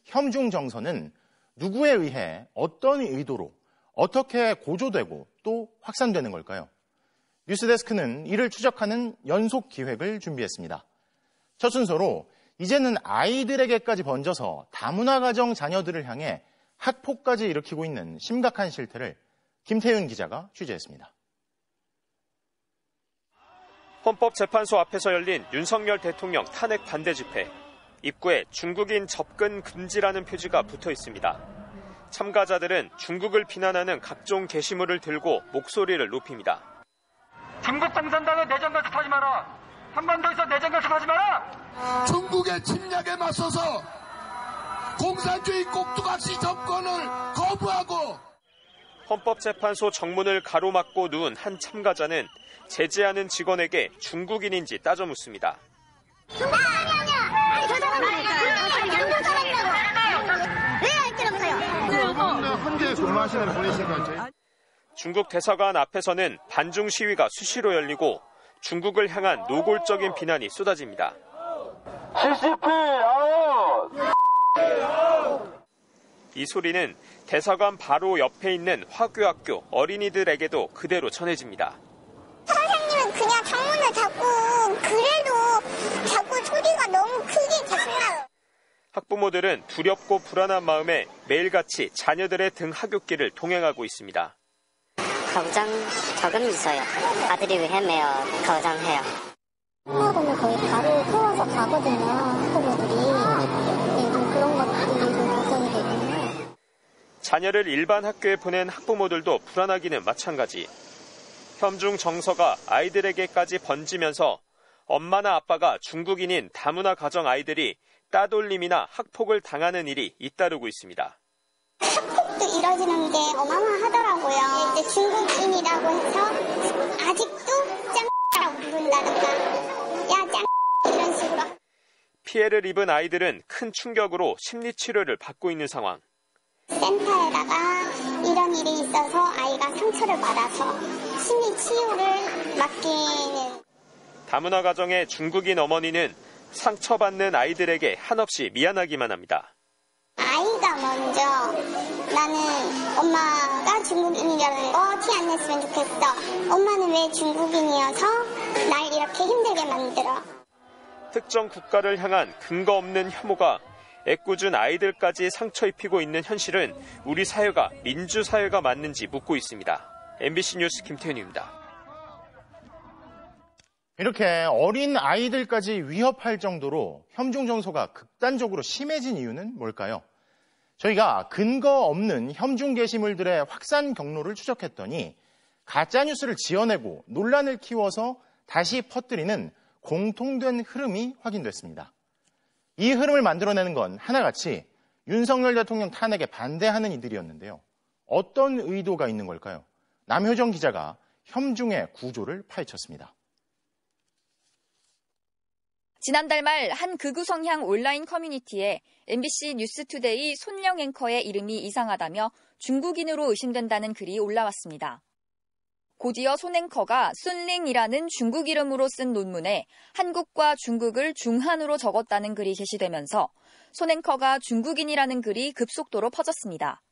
혐중 정서는 누구에 의해 어떤 의도로 어떻게 고조되고 또 확산되는 걸까요? 뉴스데스크는 이를 추적하는 연속 기획을 준비했습니다. 첫 순서로 이제는 아이들에게까지 번져서 다문화 가정 자녀들을 향해 학폭까지 일으키고 있는 심각한 실태를 김태윤 기자가 취재했습니다. 헌법재판소 앞에서 열린 윤석열 대통령 탄핵 반대 집회. 입구에 중국인 접근 금지라는 표지가 붙어 있습니다. 참가자들은 중국을 비난하는 각종 게시물을 들고 목소리를 높입니다. 중국 공산당의 내정 간섭하지 마라. 한반도에서 내정 간섭하지 마라. 중국의 침략에 맞서서 공산주의 꼭두각시 정권을 거부하고 헌법재판소 정문을 가로막고 누운 한 참가자는 제지하는 직원에게 중국인인지 따져 묻습니다. 중국 대사관 앞에서는 반중 시위가 수시로 열리고 중국을 향한 노골적인 비난이 쏟아집니다. 이 소리는 대사관 바로 옆에 있는 화교학교 어린이들에게도 그대로 전해집니다. 선생님은 그냥 창문을 닫고 그래도 자꾸 소리가 너무 크게 자꾸 나요. 학부모들은 두렵고 불안한 마음에 매일같이 자녀들의 등 하굣길을 동행하고 있습니다. 가부장 적은 있어요. 아들이 헤매요. 가부장해요. 학부모들은 거의 발을 태워서 가거든요. 학부모들이. 좀 그런 것들이 좀 걱정이 되거든요. 자녀를 일반 학교에 보낸 학부모들도 불안하기는 마찬가지. 혐중 정서가 아이들에게까지 번지면서 엄마나 아빠가 중국인인 다문화 가정 아이들이 따돌림이나 학폭을 당하는 일이 잇따르고 있습니다. 학폭도 이뤄지는 게 어마어마하더라고요. 이제 중국인이라고 해서 아직도 짱라고 부른다든가 야 짱 이런 식으로. 피해를 입은 아이들은 큰 충격으로 심리치료를 받고 있는 상황. 센터에다가 이런 일이 있어서 아이가 상처를 받아서 심리치유를 맡기는. 다문화 가정의 중국인 어머니는 상처받는 아이들에게 한없이 미안하기만 합니다. 아이가 먼저 나는 엄마가 중국인이라는 거 티 안 냈으면 좋겠어. 엄마는 왜 중국인이어서 날 이렇게 힘들게 만들어. 특정 국가를 향한 근거 없는 혐오가 애꿎은 아이들까지 상처 입히고 있는 현실은 우리 사회가 민주사회가 맞는지 묻고 있습니다. MBC 뉴스 김태윤입니다. 이렇게 어린 아이들까지 위협할 정도로 혐중 정서가 극단적으로 심해진 이유는 뭘까요? 저희가 근거 없는 혐중 게시물들의 확산 경로를 추적했더니 가짜뉴스를 지어내고 논란을 키워서 다시 퍼뜨리는 공통된 흐름이 확인됐습니다. 이 흐름을 만들어내는 건 하나같이 윤석열 대통령 탄핵에 반대하는 이들이었는데요. 어떤 의도가 있는 걸까요? 남효정 기자가 혐중의 구조를 파헤쳤습니다. 지난달 말 한 극우 성향 온라인 커뮤니티에 MBC 뉴스투데이 손령 앵커의 이름이 이상하다며 중국인으로 의심된다는 글이 올라왔습니다. 곧이어 손 앵커가 순링이라는 중국 이름으로 쓴 논문에 한국과 중국을 중한으로 적었다는 글이 게시되면서 손 앵커가 중국인이라는 글이 급속도로 퍼졌습니다.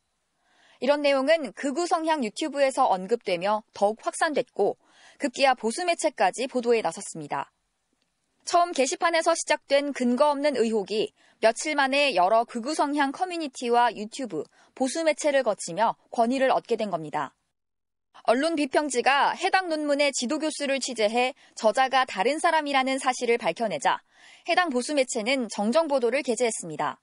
이런 내용은 극우 성향 유튜브에서 언급되며 더욱 확산됐고 급기야 보수 매체까지 보도에 나섰습니다. 처음 게시판에서 시작된 근거 없는 의혹이 며칠 만에 여러 극우 성향 커뮤니티와 유튜브, 보수 매체를 거치며 권위를 얻게 된 겁니다. 언론 비평지가 해당 논문의 지도 교수를 취재해 저자가 다른 사람이라는 사실을 밝혀내자 해당 보수 매체는 정정 보도를 게재했습니다.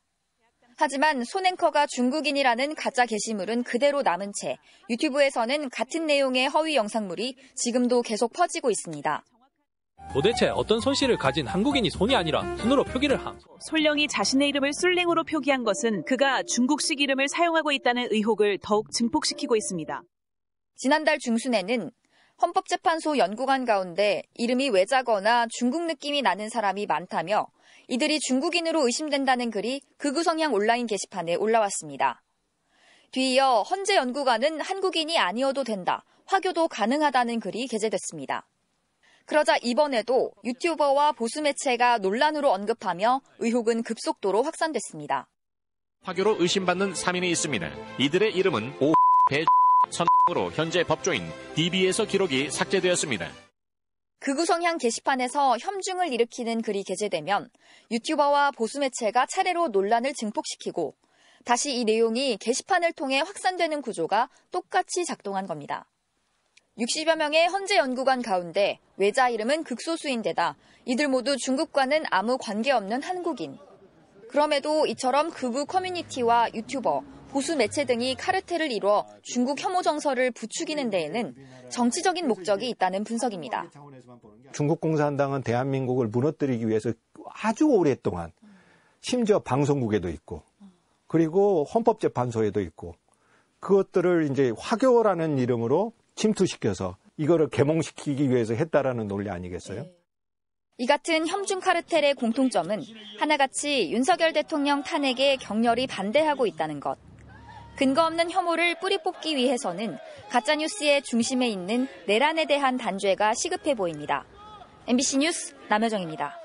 하지만 손 앵커가 중국인이라는 가짜 게시물은 그대로 남은 채 유튜브에서는 같은 내용의 허위 영상물이 지금도 계속 퍼지고 있습니다. 도대체 어떤 손씨를 가진 한국인이 손이 아니라 순으로 표기를 함. 손령이 자신의 이름을 순링으로 표기한 것은 그가 중국식 이름을 사용하고 있다는 의혹을 더욱 증폭시키고 있습니다. 지난달 중순에는 헌법재판소 연구관 가운데 이름이 외자거나 중국 느낌이 나는 사람이 많다며 이들이 중국인으로 의심된다는 글이 극우 성향 온라인 게시판에 올라왔습니다. 뒤이어 헌재 연구관은 한국인이 아니어도 된다, 화교도 가능하다는 글이 게재됐습니다. 그러자 이번에도 유튜버와 보수 매체가 논란으로 언급하며 의혹은 급속도로 확산됐습니다. 화교로 의심받는 3인이 있습니다. 이들의 이름은 선으로 현재 법조인 DB에서 기록이 삭제되었습니다. 극우 성향 게시판에서 혐중을 일으키는 글이 게재되면 유튜버와 보수 매체가 차례로 논란을 증폭시키고 다시 이 내용이 게시판을 통해 확산되는 구조가 똑같이 작동한 겁니다. 60여 명의 헌재 연구관 가운데 외자 이름은 극소수인데다 이들 모두 중국과는 아무 관계없는 한국인. 그럼에도 이처럼 극우 커뮤니티와 유튜버, 보수 매체 등이 카르텔을 이루어 중국 혐오 정서를 부추기는 데에는 정치적인 목적이 있다는 분석입니다. 중국 공산당은 대한민국을 무너뜨리기 위해서 아주 오랫동안 심지어 방송국에도 있고 그리고 헌법재판소에도 있고 그것들을 이제 화교라는 이름으로 침투시켜서 이거를 계몽시키기 위해서 했다라는 논리 아니겠어요? 이 같은 혐중 카르텔의 공통점은 하나같이 윤석열 대통령 탄핵에 격렬히 반대하고 있다는 것. 근거 없는 혐오를 뿌리 뽑기 위해서는 가짜뉴스의 중심에 있는 내란에 대한 단죄가 시급해 보입니다. MBC 뉴스 남효정입니다.